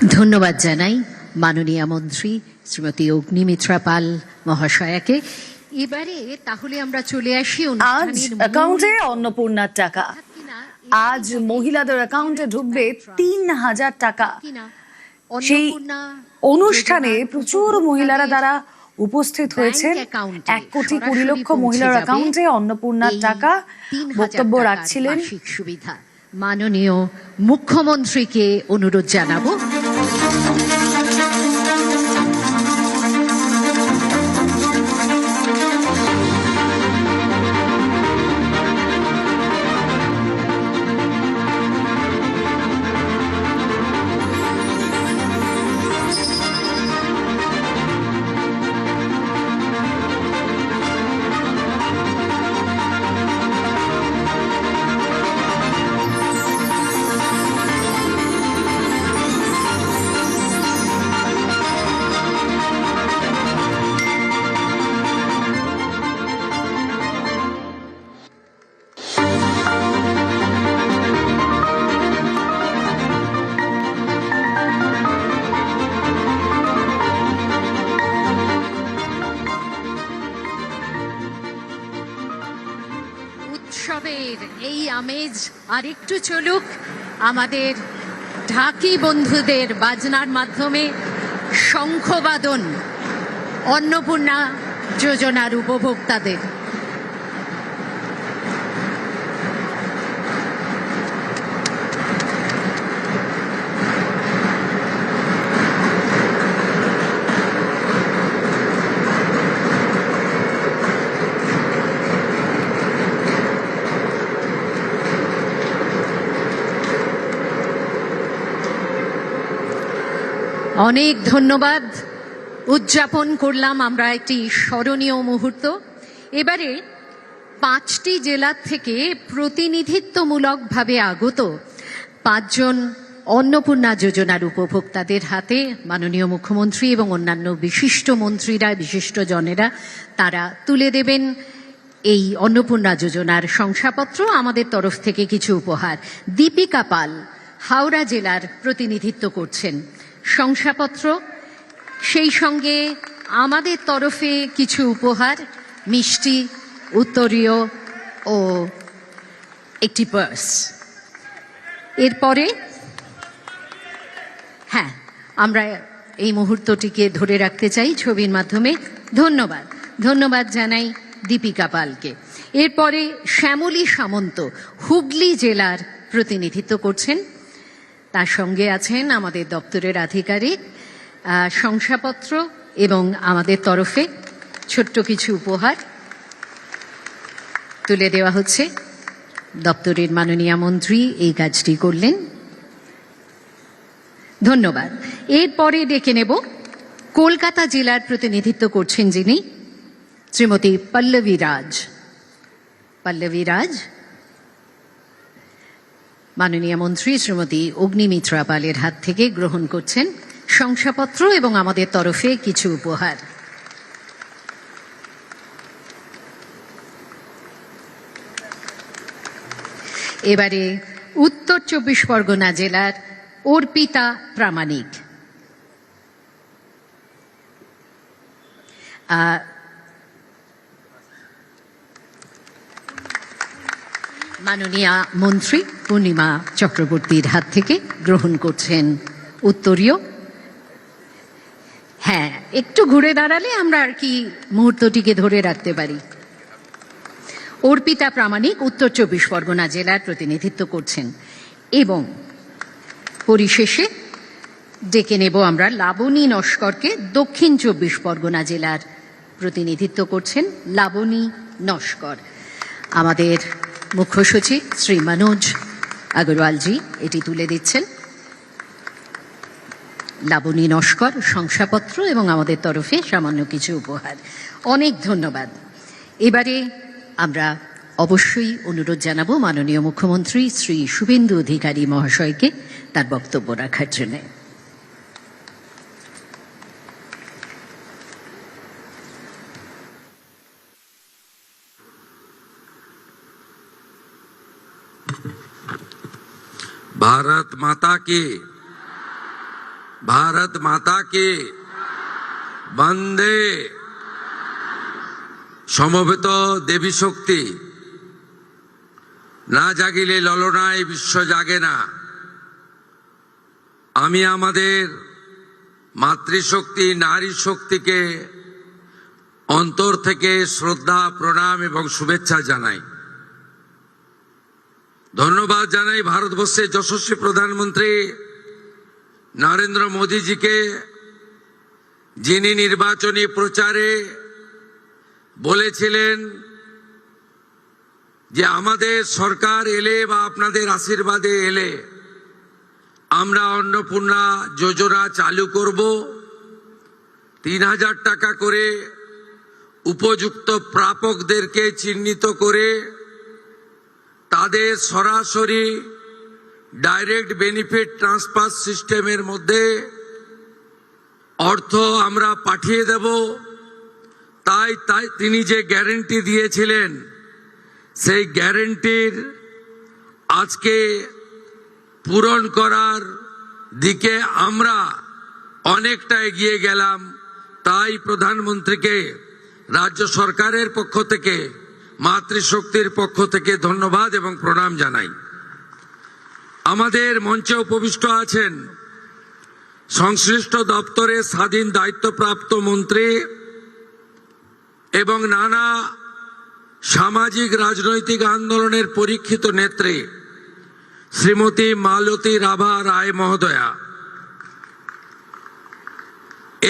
ধন্যবাদ জানাই মাননীয় মন্ত্রী শ্রীমতী অগ্নিমিত্রা পাল মহাশয়াকে। এবারে তাহলে আমরা চলে আসি আজ অ্যাকাউন্টে অন্নপূর্ণার টাকা। আজ মহিলাদের অ্যাকাউন্টে ঢুকবে ৩,০০০ টাকা। সেই অনুষ্ঠানে প্রচুর মহিলারা দ্বারা উপস্থিত হয়েছেন। ১,২০,০০,০০০ মহিলার অ্যাকাউন্টে অন্নপূর্ণার টাকা। বক্তব্য রাখছিলেন সুবিধা মাননীয় মুখ্যমন্ত্রীকে অনুরোধ জানাবো। উৎসবের এই আমেজ আরেকটু চলুক, আমাদের ঢাকি বন্ধুদের বাজনার মাধ্যমে শঙ্খবাদন অন্নপূর্ণা যোজনার উপভোক্তাদের। অনেক ধন্যবাদ। উদযাপন করলাম আমরা একটি স্মরণীয় মুহূর্ত। এবারে ৫টি জেলার থেকে প্রতিনিধিত্বমূলকভাবে আগত ৫ জন অন্নপূর্ণা যোজনার উপভোক্তাদের হাতে মাননীয় মুখ্যমন্ত্রী এবং অন্যান্য বিশিষ্ট মন্ত্রীরা, বিশিষ্ট জনেরা তারা তুলে দেবেন এই অন্নপূর্ণা যোজনার শংসাপত্র, আমাদের তরফ থেকে কিছু উপহার। দীপিকা পাল হাওড়া জেলার প্রতিনিধিত্ব করছেন। শংসাপত্র, সেই সঙ্গে আমাদের তরফে কিছু উপহার, মিষ্টি, উত্তরীয় ও একটি পার্স। এরপরে হ্যাঁ, আমরা এই মুহূর্তটিকে ধরে রাখতে চাই ছবির মাধ্যমে। ধন্যবাদ, ধন্যবাদ জানাই দীপিকা পালকে। এরপরে শ্যামলী সামন্ত হুগলি জেলার প্রতিনিধিত্ব করছেন। তার সঙ্গে আছেন আমাদের দপ্তরের আধিকারিক। শংসাপত্র এবং আমাদের তরফে ছোট্ট কিছু উপহার তুলে দেওয়া হচ্ছে। দপ্তরের মাননীয় মন্ত্রী এই কাজটি করলেন, ধন্যবাদ। এরপরে ডেকে নেব কলকাতা জেলার প্রতিনিধিত্ব করছেন যিনি, শ্রীমতী পল্লবী রাজ। পল্লবী রাজ মাননীয় মন্ত্রী শ্রীমতী অগ্নিমিত্রা পালের হাত থেকে গ্রহণ করছেন শংসাপত্র এবং আমাদের তরফে কিছু উপহার। এবারে উত্তর ২৪ পরগনা জেলার অর্পিতা প্রামাণিক। মাননীয়া মন্ত্রী পূর্ণিমা চক্রবর্তীর হাত থেকে গ্রহণ করছেন উত্তরীয়। হ্যাঁ, একটু ঘুরে দাঁড়ালে আমরা আর কি মুহূর্তটিকে ধরে রাখতে পারি। অর্পিতা প্রামাণিক উত্তর ২৪ পরগনা জেলার প্রতিনিধিত্ব করছেন। এবং পরিশেষে ডেকে নেব আমরা লাবণী নস্করকে, দক্ষিণ ২৪ পরগনা জেলার প্রতিনিধিত্ব করছেন লাবণী নস্কর। আমাদের মুখ্য সচিব শ্রী মনোজ আগরওয়ালজি এটি তুলে দিচ্ছেন। লাবণী নস্কর শংসাপত্র এবং আমাদের তরফে সামান্য কিছু উপহার। অনেক ধন্যবাদ। এবারে আমরা অবশ্যই অনুরোধ জানাবো মাননীয় মুখ্যমন্ত্রী শ্রী শুভেন্দু অধিকারী মহাশয়কে তার বক্তব্য রাখার জন্য। भारत माता की, भारत माता की वंदे। সমবেত দেবী শক্তি, না জাগিলে ললনায় বিশ্ব জাগে না। আমি আমাদের মাতৃশক্তি, নারী শক্তিকে অন্তর থেকে শ্রদ্ধা, প্রণাম এবং শুভেচ্ছা জানাই। ধন্যবাদ জানাই ভারতবর্ষের যশস্বী প্রধানমন্ত্রী নরেন্দ্র মোদীজিকে, যিনি নির্বাচনী প্রচারে বলেছিলেন যে আমাদের সরকার এলে বা আপনাদের আশীর্বাদে এলে আমরা অন্নপূর্ণা যোজনা চালু করব। ৩,০০০ টাকা করে উপযুক্ত প্রাপকদেরকে চিহ্নিত করে তাদের সরাসরি ডাইরেক্ট বেনিফিট ট্রান্সফার সিস্টেমের মধ্যে অর্থ আমরা পাঠিয়ে দেব। তাই তিনি যে গ্যারান্টি দিয়েছিলেন, সেই গ্যারান্টির আজকে পূরণ করার দিকে আমরা অনেকটা এগিয়ে গেলাম। তাই প্রধানমন্ত্রীকে রাজ্য সরকারের পক্ষ থেকে, মাতৃশক্তির পক্ষ থেকে ধন্যবাদ এবং প্রণাম জানাই। আমাদের মঞ্চে উপবিষ্ট আছেন সংশ্লিষ্ট দপ্তরের স্বাধীন দায়িত্বপ্রাপ্ত মন্ত্রী এবং নানা সামাজিক রাজনৈতিক আন্দোলনের পরীক্ষিত নেত্রী শ্রীমতী মালতী রাভা রায় মহোদয়া।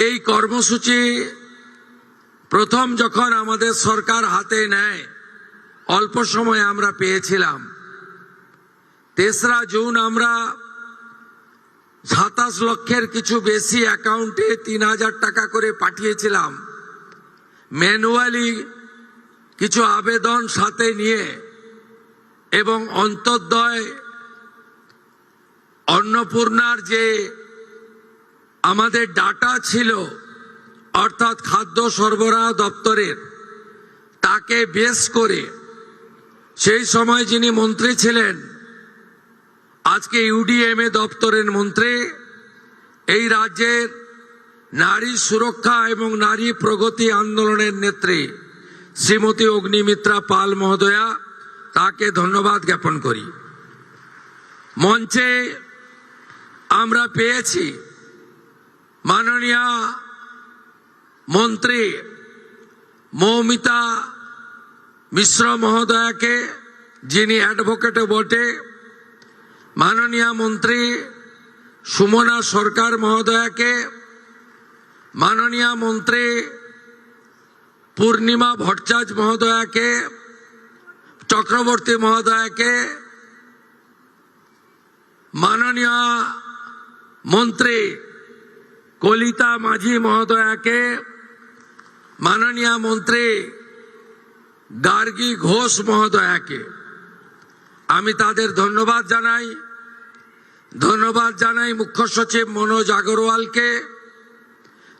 এই কর্মসূচি প্রথম যখন আমাদের সরকার হাতে নেয়, অল্প সময় আমরা পেয়েছিলাম। ৩রা জুন আমরা ২৭ লক্ষের কিছু বেশি অ্যাকাউন্টে ৩,০০০ টাকা করে পাঠিয়েছিলাম, ম্যানুয়ালি কিছু আবেদন সাথে নিয়ে, এবং অন্তর্দয় অন্নপূর্ণার যে আমাদের ডাটা ছিল, অর্থাৎ খাদ্য সরবরাহ দপ্তরের, তাকে বেস করে সেই সময় যিনি মন্ত্রী ছিলেন, আজকে ইউডিএমএ দপ্তরের মন্ত্রী, এই রাজ্যের নারী সুরক্ষা এবং নারী প্রগতি আন্দোলনের নেত্রী শ্রীমতী অগ্নিমিত্রা পাল মহোদয়া, তাকে ধন্যবাদ জ্ঞাপন করি। মঞ্চে আমরা পেয়েছি মাননীয় মন্ত্রী মৌমিতা মিশ্র মহোদয়াকে, যিনি অ্যাডভোকেট বটে, মাননীয় মন্ত্রী সুমনা সরকার মহোদয়াকে, মাননীয় মন্ত্রী পূর্ণিমা ভট্টাচার্য মহোদয়াকে, চক্রবর্তী মহোদয়াকে, মাননীয় মন্ত্রী কলিতা মাঝি মহোদয়াকে, মাননীয় মন্ত্রী গার্গী ঘোষ মহোদয়াকে আমি তাদের ধন্যবাদ জানাই। ধন্যবাদ জানাই মুখ্য সচিব মনোজ আগরওয়ালকে,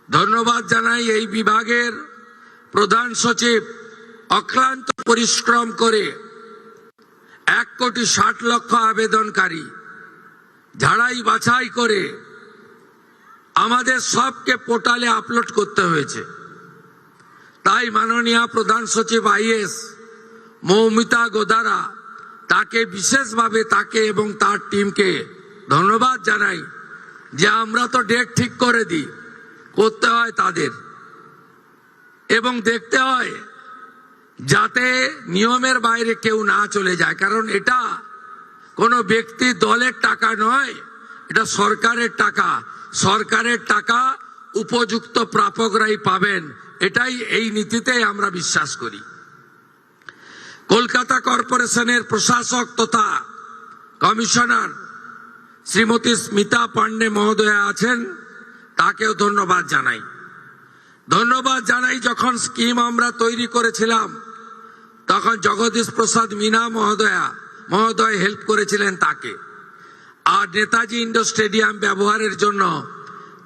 ধন্যবাদ জানাই এই বিভাগের প্রধান সচিব, অক্লান্ত পরিশ্রম করে 1,60,00,000 আবেদনকারী ঝাড়াই বাছাই করে আমাদের সবকে পোর্টালে আপলোড করতে হয়েছে। তাই মাননীয় প্রধান সচিব আইএস মৌমিতা গোদারা, তাকে বিশেষভাবে, তাকে এবং তার টিমকে ধন্যবাদ জানাই যে আমরা তো ডেট ঠিক করে দিই, করতে হয় তাদের, এবং দেখতে হয় যাতে নিয়মের বাইরে কেউ না চলে যায়। কারণ এটা কোনো ব্যক্তি দলের টাকা নয়, এটা সরকারের টাকা। সরকারের টাকা উপযুক্ত প্রাপকরাই পাবেন, এটাই এই নীতিতেই আমরা বিশ্বাস করি। কলকাতা কর্পোরেশনের প্রশাসক তথা কমিশনার শ্রীমতী স্মিতা পান্ডে মহোদয়া আছেন, তাকেও ধন্যবাদ জানাই। ধন্যবাদ জানাই যখন স্কিম আমরা তৈরি করেছিলাম, তখন জগদীশ প্রসাদ মিনা মহোদয় হেল্প করেছিলেন তাকে। আর নেতাজি ইন্ডোর স্টেডিয়াম ব্যবহারের জন্য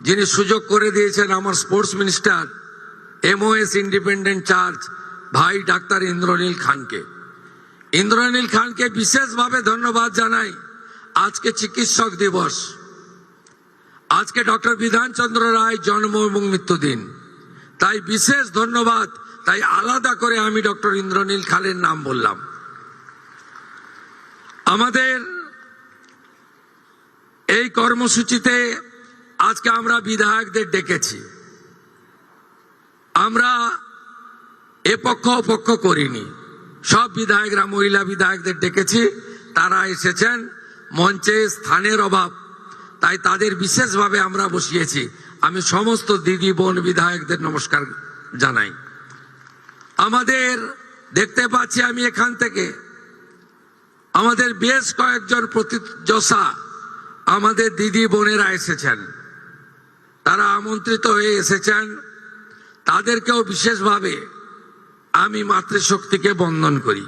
যিনি সুযোগ করে দিয়েছেন আমার sports minister, MOS independent charge ভাই ডাক্তার ইন্দ্রনীল খানকে বিশেষভাবে ধন্যবাদ জানাই। আজকে চিকিৎসক দিবস, আজকে ডক্টর বিধানচন্দ্র রায় জন্ম এবং মৃত্যুদিন, তাই বিশেষ ধন্যবাদ। তাই আলাদা করে আমি ডক্টর ইন্দ্রনীল খালের নাম বললাম। আমাদের এই কর্মসূচিতে আজকে আমরা বিধায়কদের ডেকেছি। আমরা এ পক্ষ অপক্ষ করিনি, সব বিধায়করা মহিলা বিধায়কদের ডেকেছি, তারা এসেছেন। মঞ্চে স্থানের অভাব, তাই তাদের বিশেষভাবে আমরা বসিয়েছি। আমি সমস্ত দিদি বোন বিধায়কদের নমস্কার জানাই। আমাদের দেখতে পাচ্ছি আমি এখান থেকে আমাদের বেশ কয়েকজন প্রতিযোদ্ধা আমাদের দিদি বোনেরা এসেছেন, তারা আমন্ত্রিত হয়ে এসেছেন। তাদেরকেও বিশেষভাবে আমি মাতৃশক্তিকে বন্দন করি।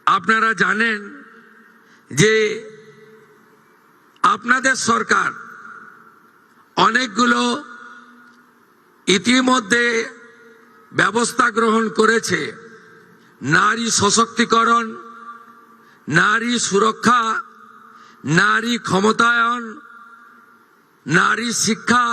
আপনারা জানেন যে আপনাদের সরকার অনেকগুলো ইতিমধ্যে ব্যবস্থা গ্রহণ করেছে। নারী সশক্তিকরণ, নারী সুরক্ষা, নারী ক্ষমতায়ন, নারী শিক্ষা,